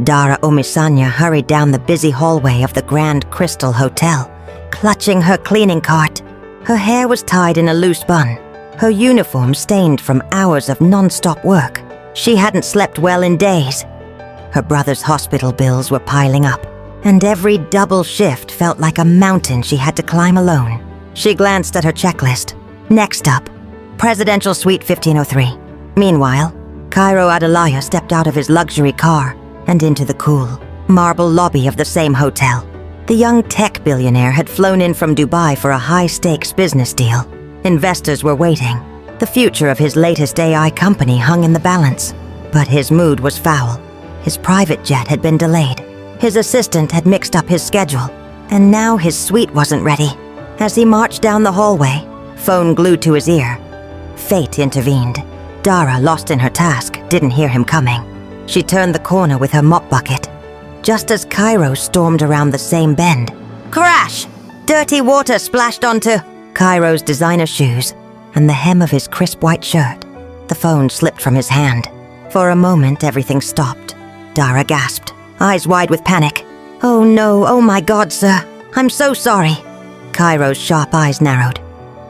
Dara Omisanya hurried down the busy hallway of the Grand Crystal Hotel, clutching her cleaning cart. Her hair was tied in a loose bun, her uniform stained from hours of non-stop work. She hadn't slept well in days. Her brother's hospital bills were piling up, and every double shift felt like a mountain she had to climb alone. She glanced at her checklist. Next up, Presidential Suite 1503. Meanwhile, Cairo Adelaya stepped out of his luxury car and into the cool, marble lobby of the same hotel. The young tech billionaire had flown in from Dubai for a high-stakes business deal. Investors were waiting. The future of his latest AI company hung in the balance. But his mood was foul. His private jet had been delayed. His assistant had mixed up his schedule, and now his suite wasn't ready. As he marched down the hallway, phone glued to his ear, fate intervened. Dara, lost in her task, didn't hear him coming. She turned the corner with her mop bucket, just as Cairo stormed around the same bend. Crash! Dirty water splashed onto Cairo's designer shoes and the hem of his crisp white shirt. The phone slipped from his hand. For a moment, everything stopped. Dara gasped, eyes wide with panic. Oh no, oh my God, sir. I'm so sorry. Cairo's sharp eyes narrowed.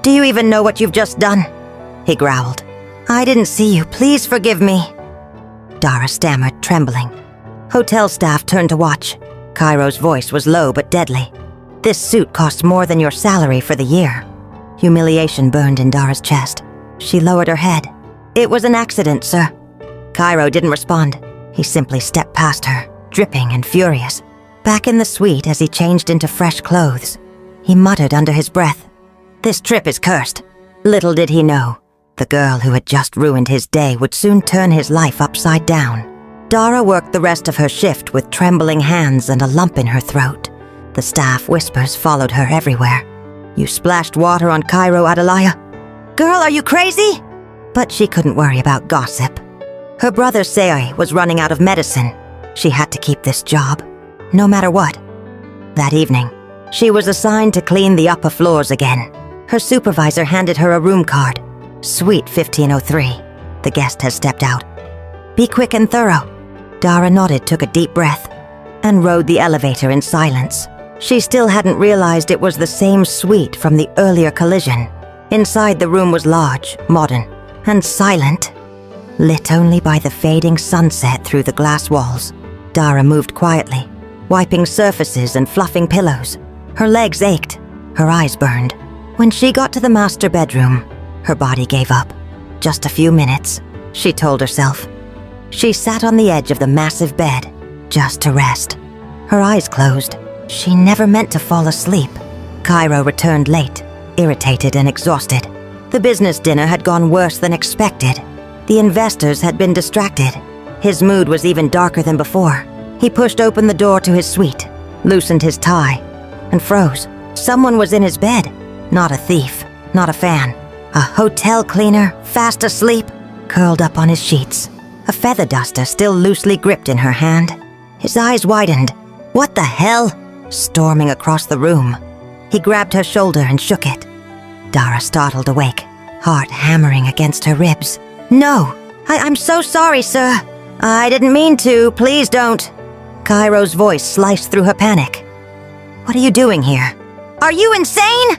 Do you even know what you've just done? He growled. I didn't see you. Please forgive me. Dara stammered, trembling. Hotel staff turned to watch. Cairo's voice was low but deadly. This suit costs more than your salary for the year. Humiliation burned in Dara's chest. She lowered her head. It was an accident, sir. Cairo didn't respond. He simply stepped past her, dripping and furious. Back in the suite as he changed into fresh clothes, he muttered under his breath, This trip is cursed. Little did he know, the girl who had just ruined his day would soon turn his life upside down. Dara worked the rest of her shift with trembling hands and a lump in her throat. The staff whispers followed her everywhere. You splashed water on Cairo Adelaya? Girl, are you crazy? But she couldn't worry about gossip. Her brother Sei was running out of medicine. She had to keep this job, no matter what. That evening, she was assigned to clean the upper floors again. Her supervisor handed her a room card. Suite 1503. The guest has stepped out. Be quick and thorough. Dara nodded, took a deep breath, and rode the elevator in silence. She still hadn't realized it was the same suite from the earlier collision. Inside, the room was large, modern, and silent, lit only by the fading sunset through the glass walls. Dara moved quietly, wiping surfaces and fluffing pillows. Her legs ached, her eyes burned. When she got to the master bedroom, her body gave up. Just a few minutes, she told herself. She sat on the edge of the massive bed, just to rest. Her eyes closed. She never meant to fall asleep. Cairo returned late, irritated and exhausted. The business dinner had gone worse than expected. The investors had been distracted. His mood was even darker than before. He pushed open the door to his suite, loosened his tie, and froze. Someone was in his bed. Not a thief, not a fan. A hotel cleaner, fast asleep, curled up on his sheets. A feather duster still loosely gripped in her hand. His eyes widened. What the hell? Storming across the room. He grabbed her shoulder and shook it. Dara startled awake, heart hammering against her ribs. No! I'm so sorry, sir. I didn't mean to. Please don't. Cairo's voice sliced through her panic. What are you doing here? Are you insane?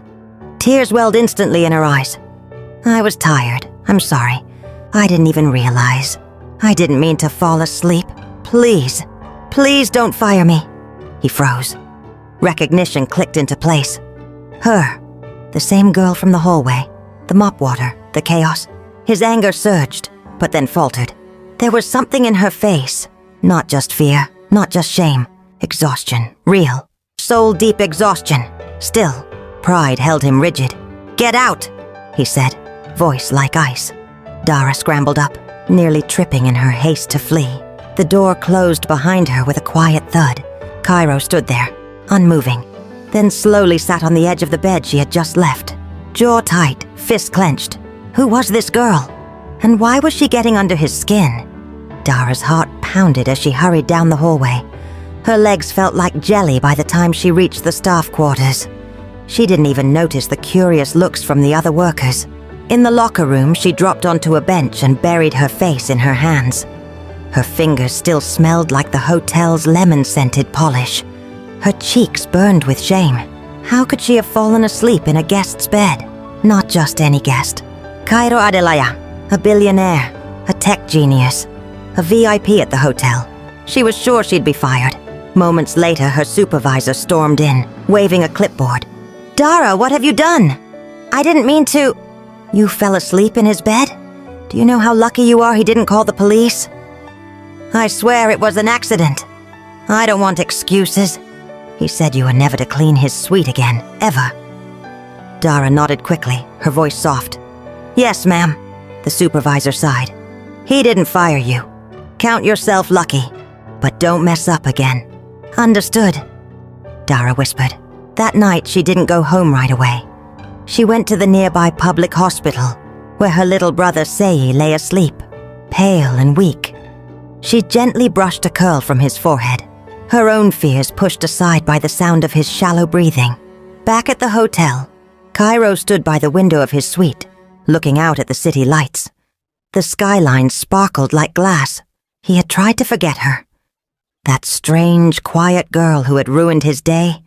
Tears welled instantly in her eyes. I was tired. I'm sorry. I didn't even realize. I didn't mean to fall asleep. Please, please don't fire me. He froze. Recognition clicked into place. Her. The same girl from the hallway. The mop water. The chaos. His anger surged, but then faltered. There was something in her face. Not just fear. Not just shame. Exhaustion. Real. Soul-deep exhaustion. Still, pride held him rigid. Get out, he said, voice like ice. Dara scrambled up, nearly tripping in her haste to flee. The door closed behind her with a quiet thud. Cairo stood there, unmoving, then slowly sat on the edge of the bed she had just left. Jaw tight, fist clenched. Who was this girl? And why was she getting under his skin? Dara's heart pounded as she hurried down the hallway. Her legs felt like jelly by the time she reached the staff quarters. She didn't even notice the curious looks from the other workers. In the locker room, she dropped onto a bench and buried her face in her hands. Her fingers still smelled like the hotel's lemon-scented polish. Her cheeks burned with shame. How could she have fallen asleep in a guest's bed? Not just any guest. Cairo Adelaya, a billionaire, a tech genius, a VIP at the hotel. She was sure she'd be fired. Moments later, her supervisor stormed in, waving a clipboard. "Dara, what have you done?" "I didn't mean to." "You fell asleep in his bed? Do you know how lucky you are he didn't call the police?" "I swear it was an accident." "I don't want excuses. He said you were never to clean his suite again, ever." Dara nodded quickly, her voice soft. "Yes, ma'am." The supervisor sighed. "He didn't fire you. Count yourself lucky, but don't mess up again." "Understood," Dara whispered. That night, she didn't go home right away. She went to the nearby public hospital, where her little brother Sei lay asleep, pale and weak. She gently brushed a curl from his forehead, her own fears pushed aside by the sound of his shallow breathing. Back at the hotel, Cairo stood by the window of his suite, looking out at the city lights. The skyline sparkled like glass. He had tried to forget her. That strange, quiet girl who had ruined his day,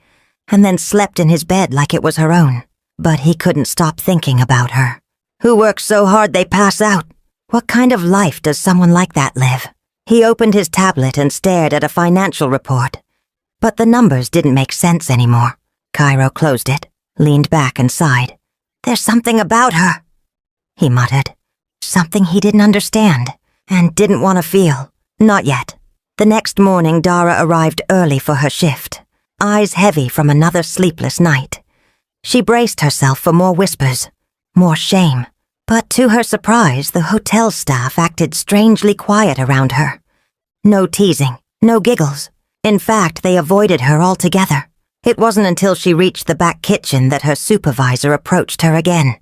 and then slept in his bed like it was her own. But he couldn't stop thinking about her. Who works so hard they pass out? What kind of life does someone like that live? He opened his tablet and stared at a financial report. But the numbers didn't make sense anymore. Cairo closed it, leaned back and sighed. "There's something about her," he muttered. Something he didn't understand, and didn't want to feel. Not yet. The next morning, Dara arrived early for her shift, eyes heavy from another sleepless night. She braced herself for more whispers, more shame. But to her surprise, the hotel staff acted strangely quiet around her. No teasing, no giggles. In fact, they avoided her altogether. It wasn't until she reached the back kitchen that her supervisor approached her again,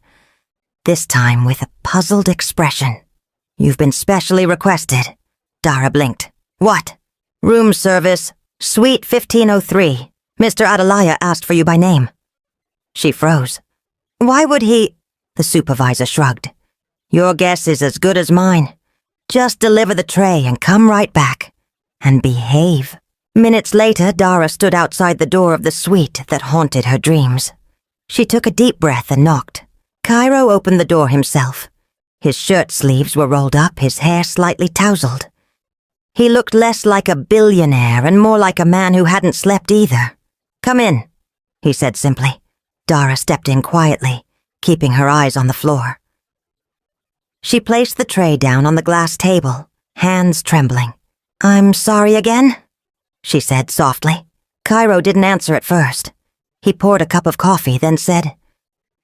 this time with a puzzled expression. "You've been specially requested." Dara blinked. "What?" "Room service, suite 1503. Mr. Adelaya asked for you by name." She froze. "Why would he?" The supervisor shrugged. "Your guess is as good as mine. Just deliver the tray and come right back. And behave." Minutes later, Dara stood outside the door of the suite that haunted her dreams. She took a deep breath and knocked. Cairo opened the door himself. His shirt sleeves were rolled up, his hair slightly tousled. He looked less like a billionaire and more like a man who hadn't slept either. "Come in," he said simply. Dara stepped in quietly, keeping her eyes on the floor. She placed the tray down on the glass table, hands trembling. "I'm sorry again," she said softly. Cairo didn't answer at first. He poured a cup of coffee, then said,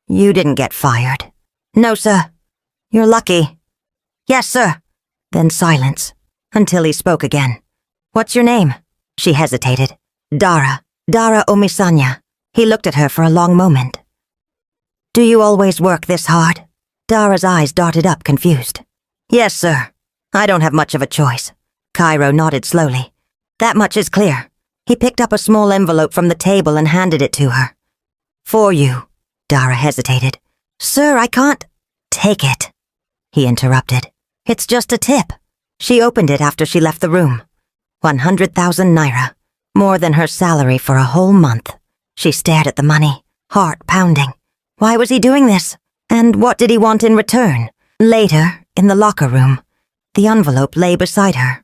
"You didn't get fired." "No, sir." "You're lucky." "Yes, sir." Then silence, until he spoke again. "What's your name?" She hesitated. "Dara. Dara Omisanya." He looked at her for a long moment. "Do you always work this hard?" Dara's eyes darted up, confused. "Yes, sir. I don't have much of a choice." Cairo nodded slowly. "That much is clear." He picked up a small envelope from the table and handed it to her. "For you." Dara hesitated. "Sir, I can't." "Take it," he interrupted. "It's just a tip." She opened it after she left the room. 100,000 naira, more than her salary for a whole month. She stared at the money, heart pounding. Why was he doing this? And what did he want in return? Later, in the locker room, the envelope lay beside her,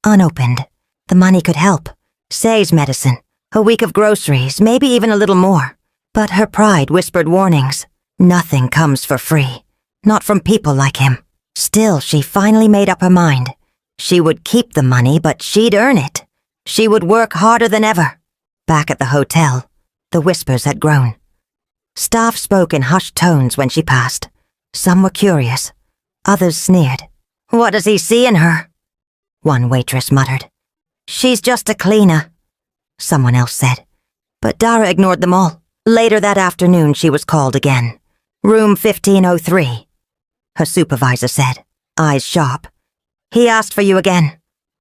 unopened. The money could help. Say's medicine, a week of groceries, maybe even a little more. But her pride whispered warnings. Nothing comes for free. Not from people like him. Still, she finally made up her mind. She would keep the money, but she'd earn it. She would work harder than ever. Back at the hotel, the whispers had grown. Staff spoke in hushed tones when she passed. Some were curious. Others sneered. "What does he see in her?" One waitress muttered. "She's just a cleaner," someone else said. But Dara ignored them all. Later that afternoon, she was called again. "Room 1503. Her supervisor said, eyes sharp. "He asked for you again."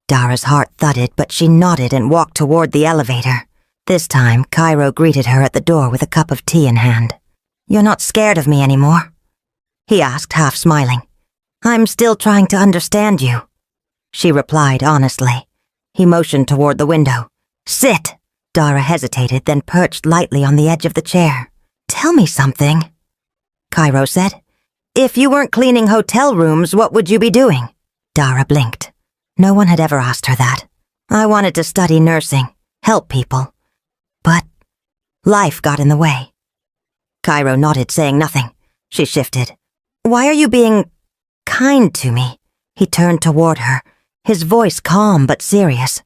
Dara's heart thudded, but she nodded and walked toward the elevator. This time, Cairo greeted her at the door with a cup of tea in hand. "You're not scared of me anymore?" he asked, half smiling. "I'm still trying to understand you." she replied honestly. He motioned toward the window. Sit! Dara hesitated, then perched lightly on the edge of the chair. Tell me something, Cairo said. If you weren't cleaning hotel rooms, what would you be doing? Dara blinked. No one had ever asked her that. I wanted to study nursing, help people. But life got in the way. Cairo nodded, saying nothing. She shifted. Why are you being kind to me? He turned toward her, his voice calm but serious.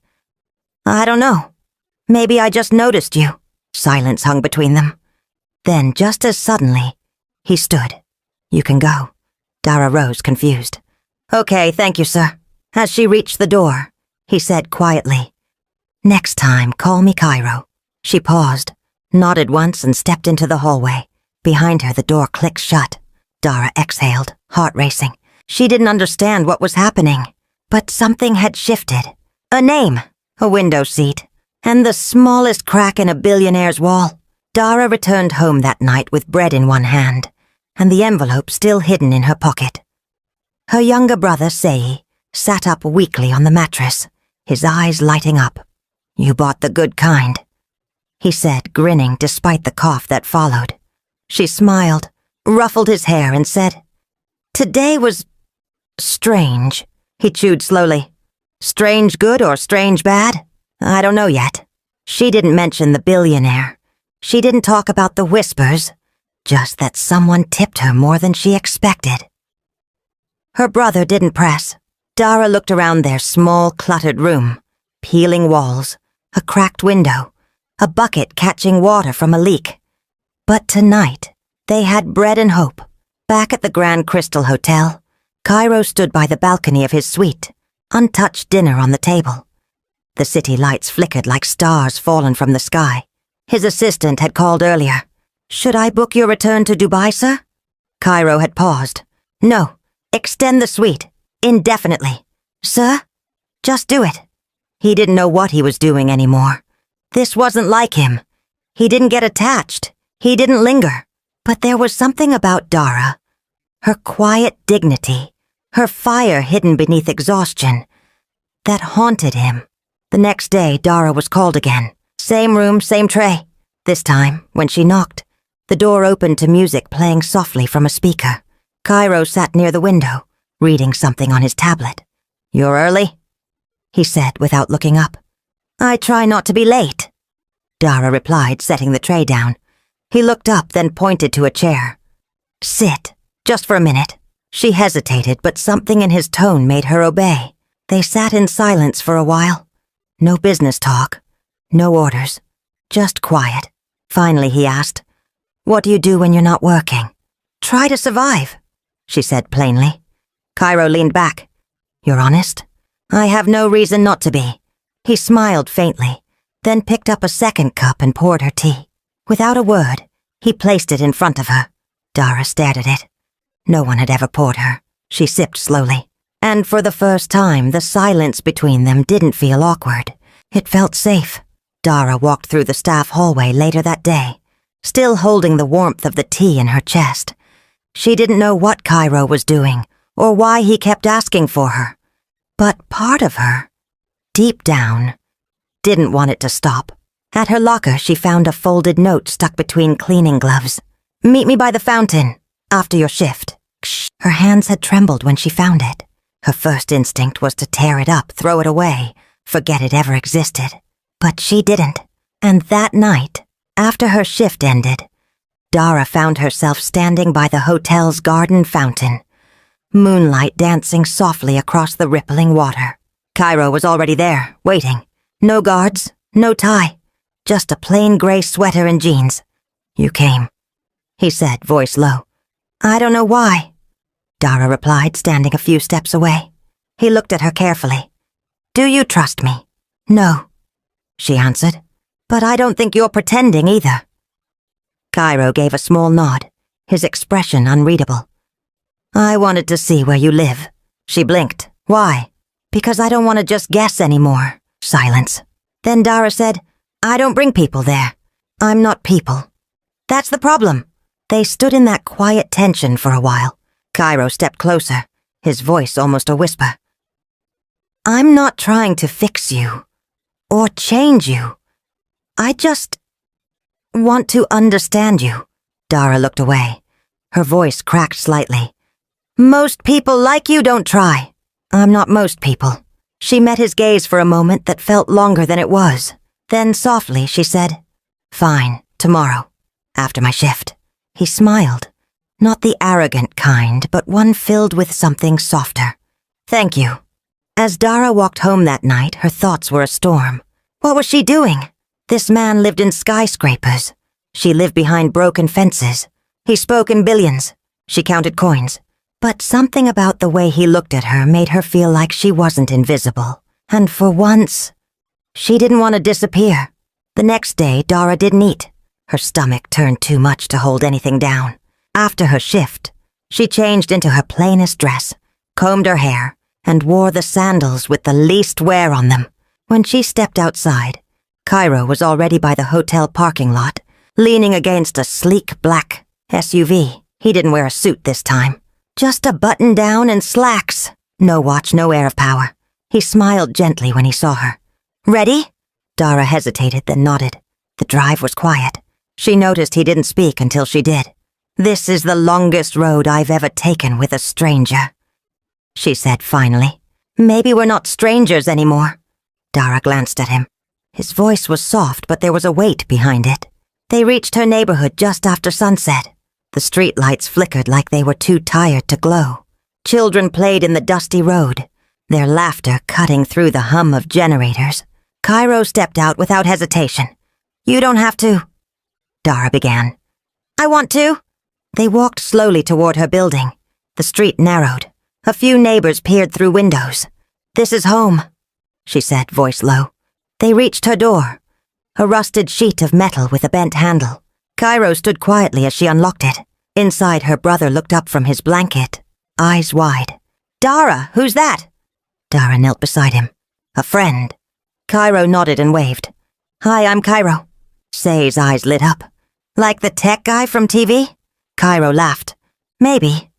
I don't know. Maybe I just noticed you. Silence hung between them. Then, just as suddenly, he stood. You can go. Dara rose, confused. Okay, thank you, sir. As she reached the door, he said quietly, Next time, call me Cairo. She paused, nodded once and stepped into the hallway. Behind her, the door clicked shut. Dara exhaled, heart racing. She didn't understand what was happening, but something had shifted. A name, a window seat, and the smallest crack in a billionaire's wall. Dara returned home that night with bread in one hand, and the envelope still hidden in her pocket. Her younger brother, Sei, sat up weakly on the mattress, his eyes lighting up. You bought the good kind, he said, grinning despite the cough that followed. She smiled, ruffled his hair, and said, Today was strange. He chewed slowly. Strange good or strange bad? I don't know yet. She didn't mention the billionaire. She didn't talk about the whispers, just that someone tipped her more than she expected. Her brother didn't press. Dara looked around their small, cluttered room. Peeling walls, a cracked window, a bucket catching water from a leak. But tonight, they had bread and hope. Back at the Grand Crystal Hotel, Cairo stood by the balcony of his suite, untouched dinner on the table. The city lights flickered like stars fallen from the sky. His assistant had called earlier. Should I book your return to Dubai, sir? Cairo had paused. No, extend the suite, indefinitely. Sir? Just do it. He didn't know what he was doing anymore. This wasn't like him. He didn't get attached. He didn't linger. But there was something about Dara. Her quiet dignity, her fire hidden beneath exhaustion, that haunted him. The next day, Dara was called again. Same room, same tray. This time, when she knocked, the door opened to music playing softly from a speaker. Cairo sat near the window, reading something on his tablet. You're early? He said without looking up. I try not to be late, Dara replied, setting the tray down. He looked up, then pointed to a chair. Sit, just for a minute. She hesitated, but something in his tone made her obey. They sat in silence for a while. No business talk, no orders, just quiet. Finally, he asked, What do you do when you're not working? Try to survive, she said plainly. Cairo leaned back. You're honest? I have no reason not to be. He smiled faintly, then picked up a second cup and poured her tea. Without a word, he placed it in front of her. Dara stared at it. No one had ever poured her. She sipped slowly. And for the first time, the silence between them didn't feel awkward. It felt safe. Dara walked through the staff hallway later that day, still holding the warmth of the tea in her chest. She didn't know what Cairo was doing, or why he kept asking for her. But part of her, deep down, didn't want it to stop. At her locker, she found a folded note stuck between cleaning gloves. Meet me by the fountain, after your shift. Shh. Her hands had trembled when she found it. Her first instinct was to tear it up, throw it away, forget it ever existed. But she didn't. And that night, after her shift ended, Dara found herself standing by the hotel's garden fountain, moonlight dancing softly across the rippling water. Cairo was already there, waiting. No guards, no tie, just a plain gray sweater and jeans. You came, he said, voice low. I don't know why, Dara replied, standing a few steps away. He looked at her carefully. Do you trust me? No, she answered. But I don't think you're pretending either. Cairo gave a small nod, his expression unreadable. I wanted to see where you live. She blinked. Why? Because I don't want to just guess anymore. Silence. Then Dara said, I don't bring people there. I'm not people. That's the problem. They stood in that quiet tension for a while. Cairo stepped closer, his voice almost a whisper. I'm not trying to fix you or change you. I just want to understand you. Dara looked away. Her voice cracked slightly. Most people like you don't try. I'm not most people. She met his gaze for a moment that felt longer than it was. Then softly she said, Fine, tomorrow, after my shift. He smiled. Not the arrogant kind, but one filled with something softer. Thank you. As Dara walked home that night, her thoughts were a storm. What was she doing? This man lived in skyscrapers. She lived behind broken fences. He spoke in billions. She counted coins. But something about the way he looked at her made her feel like she wasn't invisible. And for once, she didn't want to disappear. The next day, Dara didn't eat. Her stomach turned too much to hold anything down. After her shift, she changed into her plainest dress, combed her hair, and wore the sandals with the least wear on them. When she stepped outside, Cairo was already by the hotel parking lot, leaning against a sleek black SUV. He didn't wear a suit this time. Just a button-down and slacks. No watch, no air of power. He smiled gently when he saw her. Ready? Dara hesitated, then nodded. The drive was quiet. She noticed he didn't speak until she did. This is the longest road I've ever taken with a stranger, she said finally. Maybe we're not strangers anymore. Dara glanced at him. His voice was soft, but there was a weight behind it. They reached her neighborhood just after sunset. The streetlights flickered like they were too tired to glow. Children played in the dusty road, their laughter cutting through the hum of generators. Cairo stepped out without hesitation. You don't have to, Dara began. I want to. They walked slowly toward her building. The street narrowed. A few neighbors peered through windows. This is home, she said, voice low. They reached her door, a rusted sheet of metal with a bent handle. Cairo stood quietly as she unlocked it. Inside, her brother looked up from his blanket, eyes wide. Dara, who's that? Dara knelt beside him. A friend. Cairo nodded and waved. Hi, I'm Cairo. Say's eyes lit up. Like the tech guy from TV? Cairo laughed. Maybe.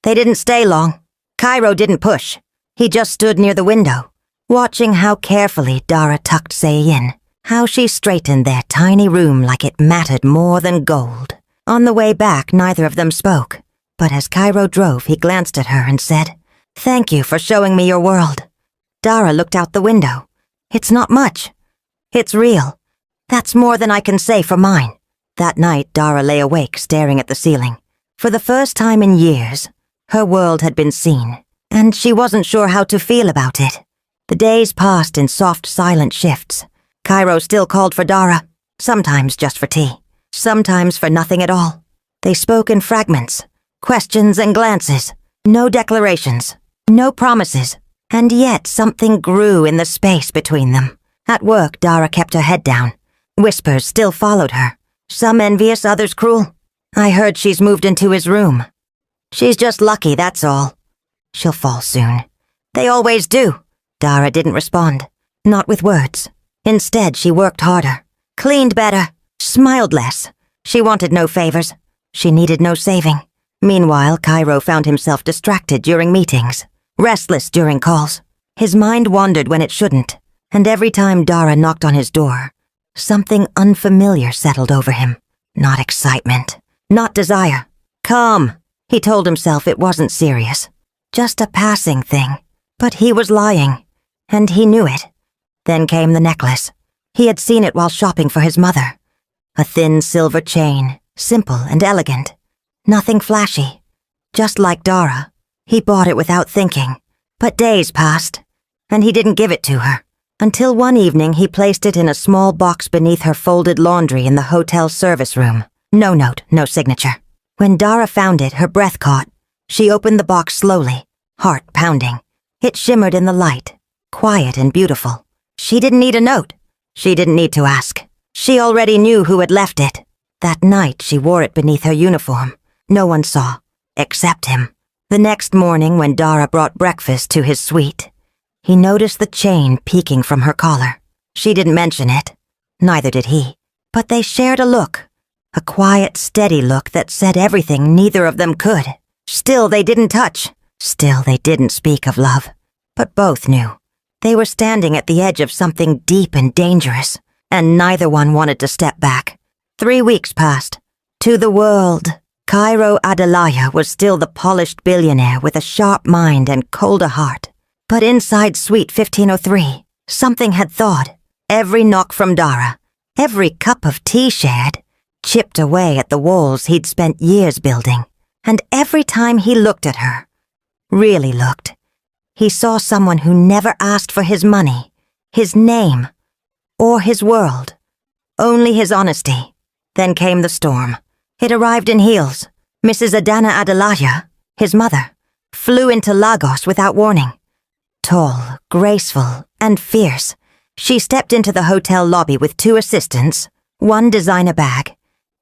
They didn't stay long. Cairo didn't push. He just stood near the window, watching how carefully Dara tucked Say in, how she straightened their tiny room like it mattered more than gold. On the way back, neither of them spoke, but as Cairo drove, he glanced at her and said, Thank you for showing me your world. Dara looked out the window. It's not much. It's real. That's more than I can say for mine. That night, Dara lay awake, staring at the ceiling. For the first time in years, her world had been seen, and she wasn't sure how to feel about it. The days passed in soft, silent shifts. Cairo still called for Dara, sometimes just for tea, sometimes for nothing at all. They spoke in fragments, questions and glances, no declarations, no promises, and yet something grew in the space between them. At work, Dara kept her head down. Whispers still followed her, some envious, others cruel. I heard she's moved into his room. She's just lucky, that's all. She'll fall soon. They always do. Dara didn't respond, not with words. Instead, she worked harder, cleaned better, smiled less. She wanted no favors. She needed no saving. Meanwhile, Cairo found himself distracted during meetings, restless during calls. His mind wandered when it shouldn't, and every time Dara knocked on his door, something unfamiliar settled over him. Not excitement, not desire. Calm. He told himself it wasn't serious, just a passing thing. But he was lying, and he knew it. Then came the necklace. He had seen it while shopping for his mother. A thin silver chain, simple and elegant. Nothing flashy. Just like Dara, he bought it without thinking. But days passed, and he didn't give it to her. Until one evening he placed it in a small box beneath her folded laundry in the hotel service room. No note, no signature. When Dara found it, her breath caught. She opened the box slowly, heart pounding. It shimmered in the light, quiet and beautiful. She didn't need a note. She didn't need to ask. She already knew who had left it. That night she wore it beneath her uniform. No one saw, except him. The next morning when Dara brought breakfast to his suite, he noticed the chain peeking from her collar. She didn't mention it. Neither did he. But they shared a look. A quiet, steady look that said everything neither of them could. Still they didn't touch. Still they didn't speak of love. But both knew. They were standing at the edge of something deep and dangerous, and neither one wanted to step back. 3 weeks passed. To the world, Cairo Adelaya was still the polished billionaire with a sharp mind and colder heart. But inside Suite 1503, something had thawed. Every knock from Dara, every cup of tea shared, chipped away at the walls he'd spent years building. And every time he looked at her, really looked, he saw someone who never asked for his money, his name, or his world. Only his honesty. Then came the storm. It arrived in heels. Mrs. Adana Adelaya, his mother, flew into Lagos without warning. Tall, graceful, and fierce, she stepped into the hotel lobby with 2 assistants, 1 designer bag,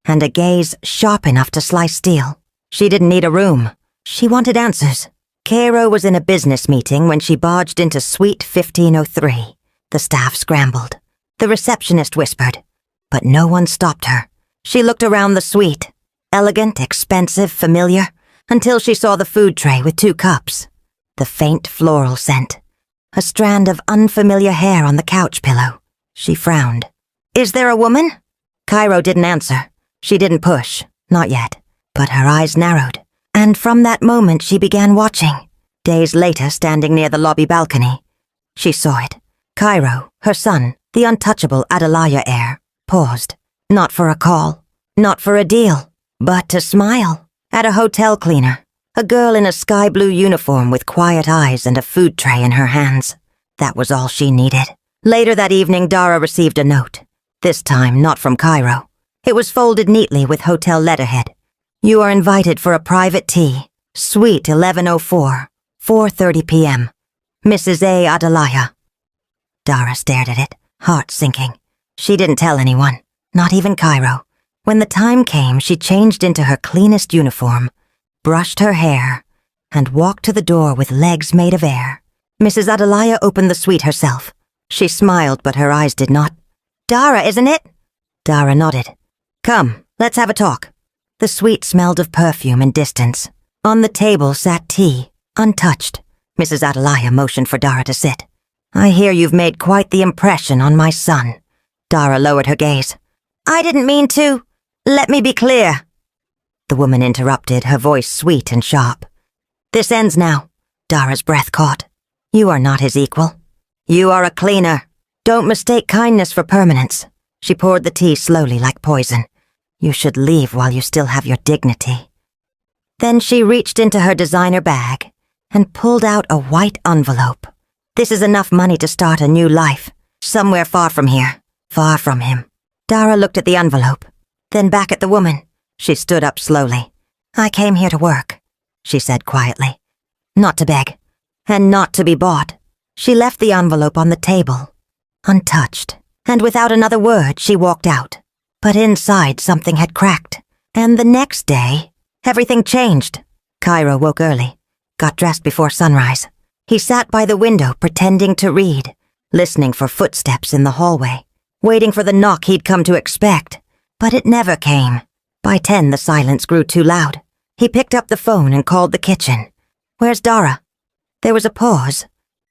and a gaze sharp enough to slice steel. She didn't need a room. She wanted answers. Cairo was in a business meeting when she barged into Suite 1503. The staff scrambled. The receptionist whispered, but no one stopped her. She looked around the suite, elegant, expensive, familiar, until she saw the food tray with 2 cups. The faint floral scent. A strand of unfamiliar hair on the couch pillow. She frowned. "Is there a woman?" Cairo didn't answer. She didn't push. Not yet. But her eyes narrowed. And from that moment she began watching. Days later, standing near the lobby balcony, she saw it. Cairo, her son, the untouchable Adelaya heir, paused. Not for a call. Not for a deal. But to smile. At a hotel cleaner. A girl in a sky blue uniform with quiet eyes and a food tray in her hands. That was all she needed. Later that evening, Dara received a note. This time, not from Cairo. It was folded neatly with hotel letterhead. "You are invited for a private tea. Suite 1104, 4:30 p.m. Mrs. A. Adelaya." Dara stared at it, heart sinking. She didn't tell anyone, not even Cairo. When the time came, she changed into her cleanest uniform, brushed her hair, and walked to the door with legs made of air. Mrs. Adelaya opened the suite herself. She smiled, but her eyes did not. "Dara, isn't it?" Dara nodded. "Come, let's have a talk." The suite smelled of perfume and distance. On the table sat tea, untouched. Mrs. Adelaya motioned for Dara to sit. "I hear you've made quite the impression on my son." Dara lowered her gaze. "I didn't mean to. Let me be clear." The woman interrupted, her voice sweet and sharp. "This ends now." Dara's breath caught. "You are not his equal. You are a cleaner. Don't mistake kindness for permanence." She poured the tea slowly like poison. "You should leave while you still have your dignity." Then she reached into her designer bag and pulled out a white envelope. "This is enough money to start a new life, somewhere far from here, far from him." Dara looked at the envelope, then back at the woman. She stood up slowly. "I came here to work," she said quietly. "Not to beg, and not to be bought." She left the envelope on the table, untouched, and without another word she walked out. But inside something had cracked, and the next day, everything changed. Cairo woke early, got dressed before sunrise. He sat by the window pretending to read, listening for footsteps in the hallway, waiting for the knock he'd come to expect. But it never came. By 10, the silence grew too loud. He picked up the phone and called the kitchen. "Where's Dara?" There was a pause,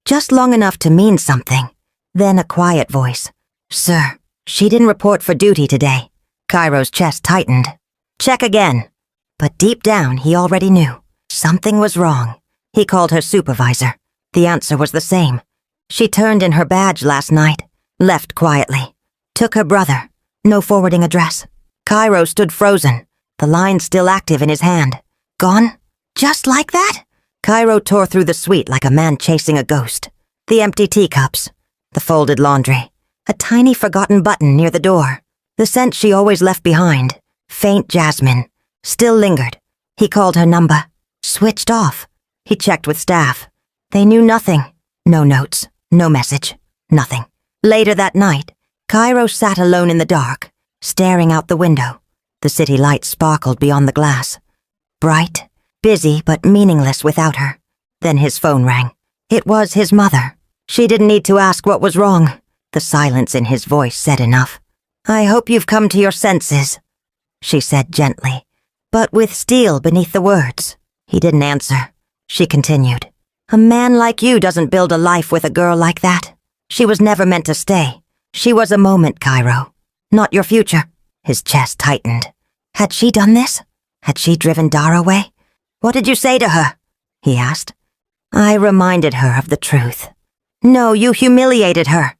just long enough to mean something. Then a quiet voice. "Sir, she didn't report for duty today." Cairo's chest tightened. "Check again." But deep down, he already knew. Something was wrong. He called her supervisor. The answer was the same. She turned in her badge last night, left quietly. Took her brother. No forwarding address. Cairo stood frozen, the line still active in his hand. Gone? Just like that? Cairo tore through the suite like a man chasing a ghost. The empty teacups, the folded laundry, a tiny forgotten button near the door. The scent she always left behind, faint jasmine, still lingered. He called her number. Switched off. He checked with staff. They knew nothing. No notes, no message, nothing. Later that night, Cairo sat alone in the dark, staring out the window. The city lights sparkled beyond the glass. Bright, busy but meaningless without her. Then his phone rang. It was his mother. She didn't need to ask what was wrong. The silence in his voice said enough. "I hope you've come to your senses," she said gently, but with steel beneath the words. He didn't answer. She continued. A man like you doesn't build a life with a girl like that. She was never meant to stay. She was a moment, Cairo. Not your future. His chest tightened. Had she done this? Had she driven Dara away? What did you say to her? He asked. I reminded her of the truth. No, you humiliated her.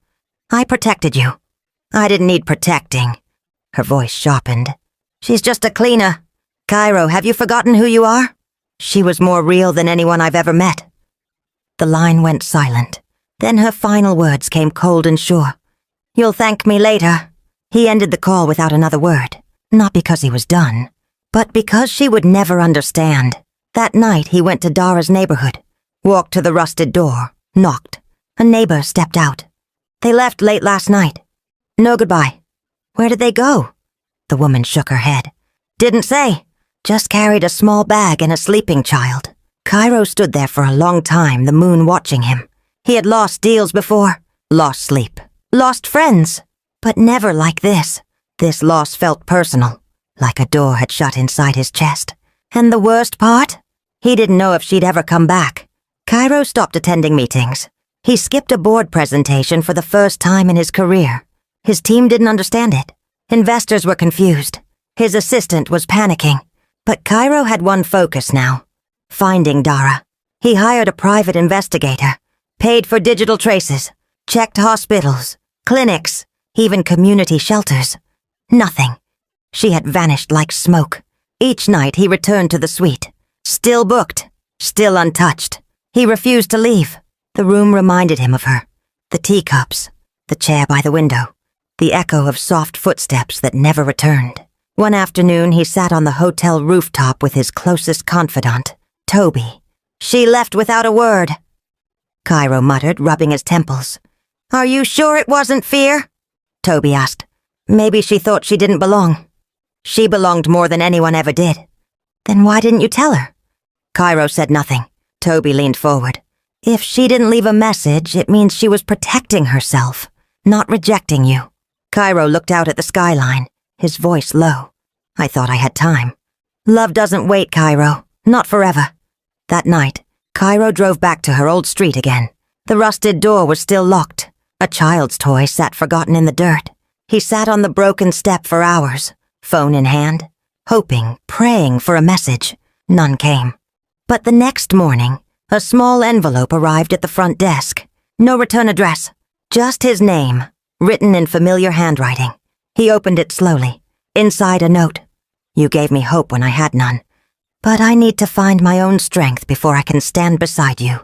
I protected you. I didn't need protecting. Her voice sharpened. She's just a cleaner. Cairo, have you forgotten who you are? She was more real than anyone I've ever met. The line went silent. Then her final words came cold and sure. You'll thank me later. He ended the call without another word. Not because he was done, but because she would never understand. That night he went to Dara's neighborhood, walked to the rusted door, knocked. A neighbor stepped out. They left late last night. No goodbye. Where did they go? The woman shook her head. Didn't say. Just carried a small bag and a sleeping child. Cairo stood there for a long time, the moon watching him. He had lost deals before, lost sleep, lost friends, but never like this. This loss felt personal, like a door had shut inside his chest. And the worst part? He didn't know if she'd ever come back. Cairo stopped attending meetings. He skipped a board presentation for the first time in his career. His team didn't understand it. Investors were confused. His assistant was panicking. But Cairo had one focus now. Finding Dara. He hired a private investigator, paid for digital traces, checked hospitals, clinics, even community shelters. Nothing. She had vanished like smoke. Each night he returned to the suite. Still booked, still untouched. He refused to leave. The room reminded him of her. The teacups, the chair by the window, the echo of soft footsteps that never returned. One afternoon he sat on the hotel rooftop with his closest confidant, Toby. She left without a word. Cairo muttered, rubbing his temples. Are you sure it wasn't fear? Toby asked. Maybe she thought she didn't belong. She belonged more than anyone ever did. Then why didn't you tell her? Cairo said nothing. Toby leaned forward. If she didn't leave a message, it means she was protecting herself, not rejecting you. Cairo looked out at the skyline, his voice low. I thought I had time. Love doesn't wait, Cairo. Not forever. That night, Cairo drove back to her old street again. The rusted door was still locked. A child's toy sat forgotten in the dirt. He sat on the broken step for hours, phone in hand, hoping, praying for a message. None came. But the next morning, a small envelope arrived at the front desk. No return address, just his name, written in familiar handwriting. He opened it slowly. Inside a note. You gave me hope when I had none. But I need to find my own strength before I can stand beside you.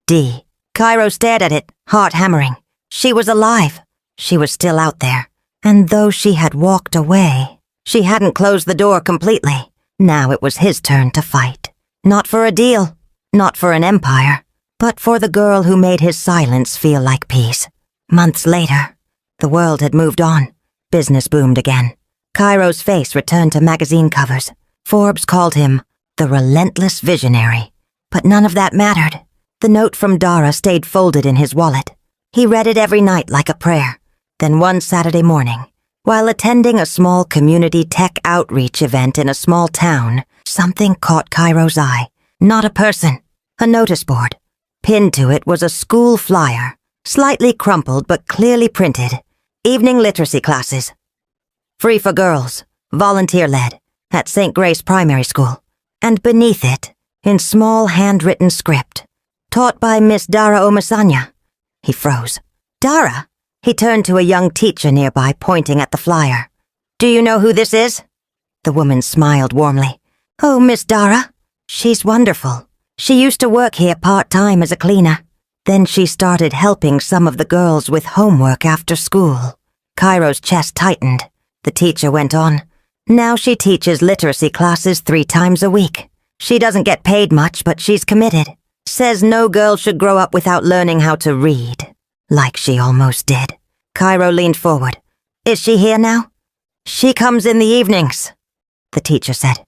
D. Cairo stared at it, heart hammering. She was alive. She was still out there. And though she had walked away, she hadn't closed the door completely. Now it was his turn to fight. Not for a deal, not for an empire, but for the girl who made his silence feel like peace. Months later, the world had moved on. Business boomed again. Cairo's face returned to magazine covers. Forbes called him the relentless visionary. But none of that mattered. The note from Dara stayed folded in his wallet. He read it every night like a prayer. Then one Saturday morning, while attending a small community tech outreach event in a small town, something caught Cairo's eye. Not a person, a notice board. Pinned to it was a school flyer, slightly crumpled but clearly printed. Evening literacy classes. Free for girls, volunteer-led, at St. Grace Primary School. And beneath it, in small handwritten script, taught by Miss Dara Omasanya. He froze. Dara? He turned to a young teacher nearby, pointing at the flyer. Do you know who this is? The woman smiled warmly. Oh, Miss Dara. She's wonderful. She used to work here part-time as a cleaner. Then she started helping some of the girls with homework after school. Cairo's chest tightened. The teacher went on. Now she teaches literacy classes 3 times a week. She doesn't get paid much, but she's committed. Says no girl should grow up without learning how to read. Like she almost did. Cairo leaned forward. Is she here now? She comes in the evenings, the teacher said.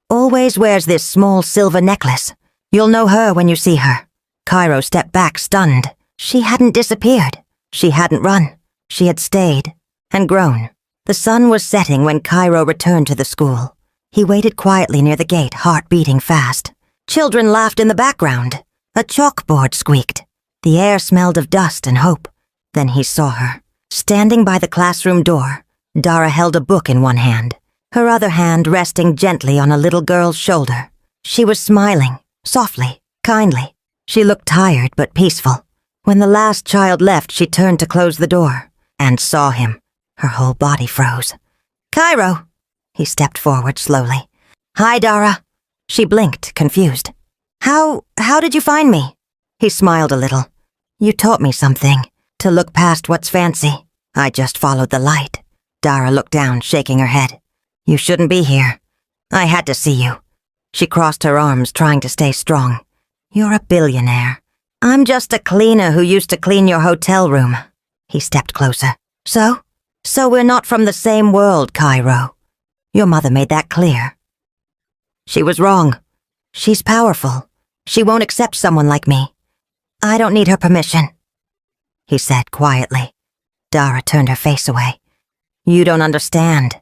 Always wears this small silver necklace. You'll know her when you see her. Cairo stepped back, stunned. She hadn't disappeared. She hadn't run. She had stayed and grown. The sun was setting when Cairo returned to the school. He waited quietly near the gate, heart beating fast. Children laughed in the background. A chalkboard squeaked. The air smelled of dust and hope. Then he saw her. Standing by the classroom door, Dara held a book in one hand, her other hand resting gently on a little girl's shoulder. She was smiling, softly, kindly. She looked tired but peaceful. When the last child left, she turned to close the door and saw him. Her whole body froze. "Cairo!" He stepped forward slowly. "Hi, Dara." She blinked, confused. How did you find me?" He smiled a little. "You taught me something, to look past what's fancy. I just followed the light." Dara looked down, shaking her head. "You shouldn't be here. I had to see you." She crossed her arms, trying to stay strong. "You're a billionaire. I'm just a cleaner who used to clean your hotel room." He stepped closer. So we're not from the same world, Cairo. Your mother made that clear." "She was wrong. She's powerful. She won't accept someone like me. I don't need her permission," he said quietly. Dara turned her face away. "You don't understand.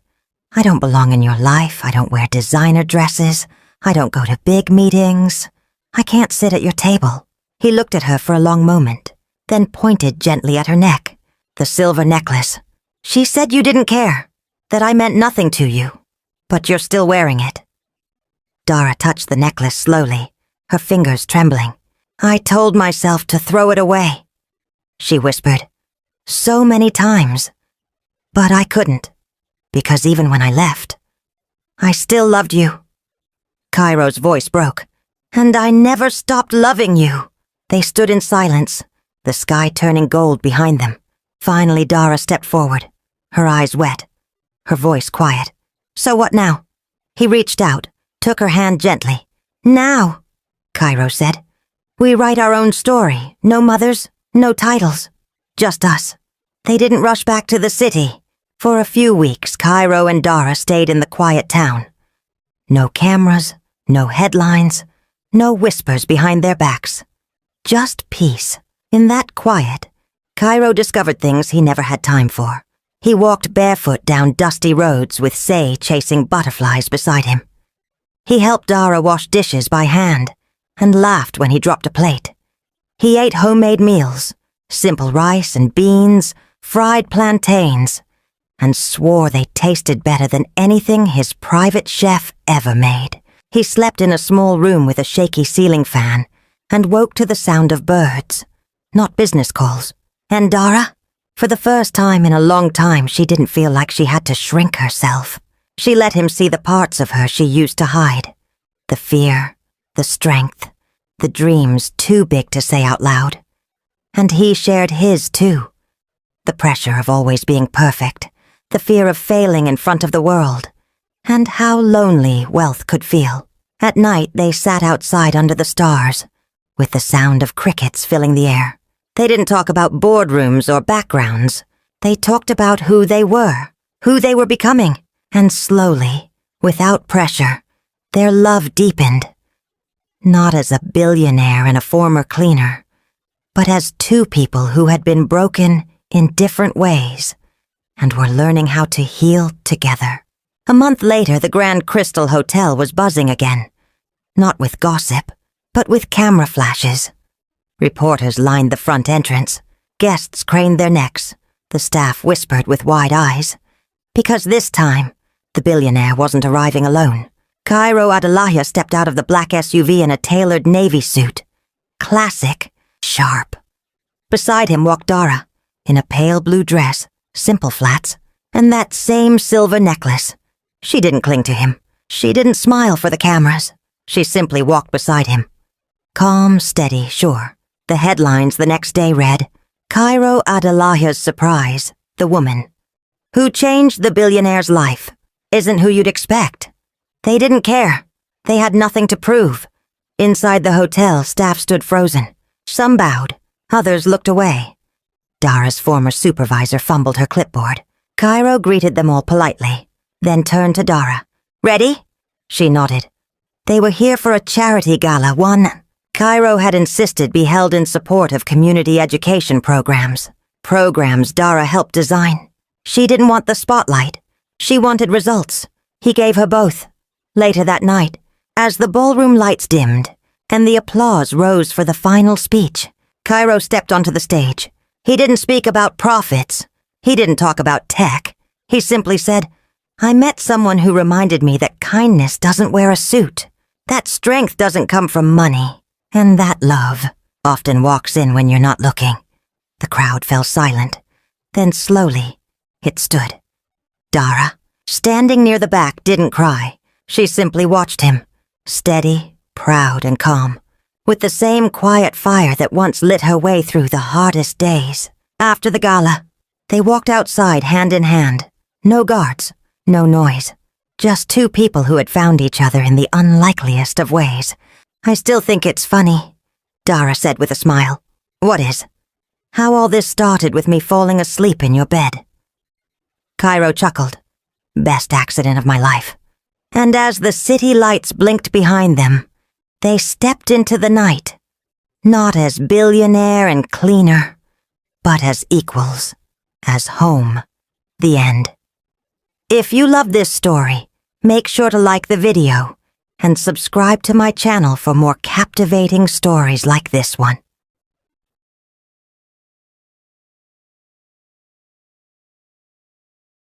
I don't belong in your life. I don't wear designer dresses. I don't go to big meetings. I can't sit at your table." He looked at her for a long moment, then pointed gently at her neck. "The silver necklace. She said you didn't care, that I meant nothing to you, but you're still wearing it." Dara touched the necklace slowly, her fingers trembling. "I told myself to throw it away," she whispered. "So many times. But I couldn't, because even when I left, I still loved you." Cairo's voice broke. "And I never stopped loving you." They stood in silence, the sky turning gold behind them. Finally, Dara stepped forward, her eyes wet, her voice quiet. "So what now?" He reached out, took her hand gently. "Now," Cairo said. "We write our own story. No mothers, no titles. Just us." They didn't rush back to the city. For a few weeks, Cairo and Dara stayed in the quiet town. No cameras, no headlines, no whispers behind their backs. Just peace. In that quiet, Cairo discovered things he never had time for. He walked barefoot down dusty roads with Say chasing butterflies beside him. He helped Dara wash dishes by hand and laughed when he dropped a plate. He ate homemade meals, simple rice and beans, fried plantains, and swore they tasted better than anything his private chef ever made. He slept in a small room with a shaky ceiling fan and woke to the sound of birds, not business calls. And Dara? For the first time in a long time, she didn't feel like she had to shrink herself. She let him see the parts of her she used to hide. The fear, the strength, the dreams too big to say out loud. And he shared his too. The pressure of always being perfect, the fear of failing in front of the world, and how lonely wealth could feel. At night, they sat outside under the stars, with the sound of crickets filling the air. They didn't talk about boardrooms or backgrounds. They talked about who they were becoming. And slowly, without pressure, their love deepened. Not as a billionaire and a former cleaner, but as two people who had been broken in different ways and were learning how to heal together. A month later, the Grand Crystal Hotel was buzzing again. Not with gossip, but with camera flashes. Reporters lined the front entrance. Guests craned their necks. The staff whispered with wide eyes. Because this time, the billionaire wasn't arriving alone. Cairo Adelaja stepped out of the black SUV in a tailored navy suit. Classic, sharp. Beside him walked Dara, in a pale blue dress, simple flats, and that same silver necklace. She didn't cling to him. She didn't smile for the cameras. She simply walked beside him. Calm, steady, sure. The headlines the next day read, Cairo Adelaja's surprise, the woman who changed the billionaire's life, isn't who you'd expect. They didn't care. They had nothing to prove. Inside the hotel, staff stood frozen. Some bowed. Others looked away. Dara's former supervisor fumbled her clipboard. Cairo greeted them all politely, then turned to Dara. "Ready?" She nodded. They were here for a charity gala, one Cairo had insisted be held in support of community education programs. Programs Dara helped design. She didn't want the spotlight. She wanted results. He gave her both. Later that night, as the ballroom lights dimmed, and the applause rose for the final speech. Cairo stepped onto the stage. He didn't speak about profits. He didn't talk about tech. He simply said, "I met someone who reminded me that kindness doesn't wear a suit, that strength doesn't come from money, and that love often walks in when you're not looking." The crowd fell silent. Then slowly, it stood. Dara, standing near the back, didn't cry. She simply watched him, steady, proud, and calm, with the same quiet fire that once lit her way through the hardest days. After the gala, they walked outside hand in hand. No guards, no noise. Just two people who had found each other in the unlikeliest of ways. "I still think it's funny," Dara said with a smile. "What is?" "How all this started with me falling asleep in your bed." Cairo chuckled. "Best accident of my life." And as the city lights blinked behind them, they stepped into the night, not as billionaire and cleaner, but as equals, as home. The end. If you love this story, make sure to like the video and subscribe to my channel for more captivating stories like this one.